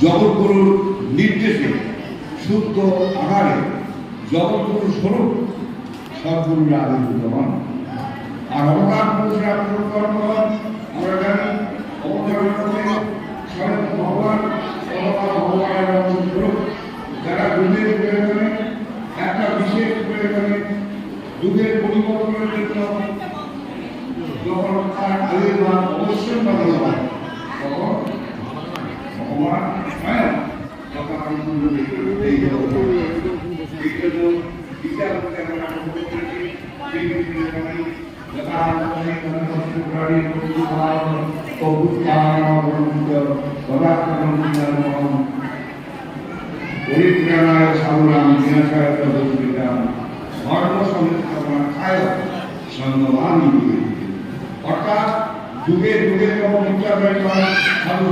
জগৎগুরুর নির্দেশে শুদ্ধ আহারে জগৎগুরু স্বরূপ সদ্গুরুরা আবির্ভূত হন। আর অবতার পুরুষরা প্রকট হন। আমরা জানি অবতার স্বয়ং ভগবান ভগবানের স্বরূপ, যারা যুগের প্রয়োজনে একটা বিশেষ প্রয়োজনে যুগের পরিবর্তনের জন্য যখন তার আবির্ভাব অবশ্যই বাধা হয়, তখন ভগবান স্বয়ং এই জন্য বিচার করতে আমরা পরিত্রাণায় সাধুরাম বিনাশায় তদুবিদাম ধর্ম সংস্থাপনায় সন্ন্যবামি। অর্থাৎ যুগে যুগে যখন বিচার হয় সাধু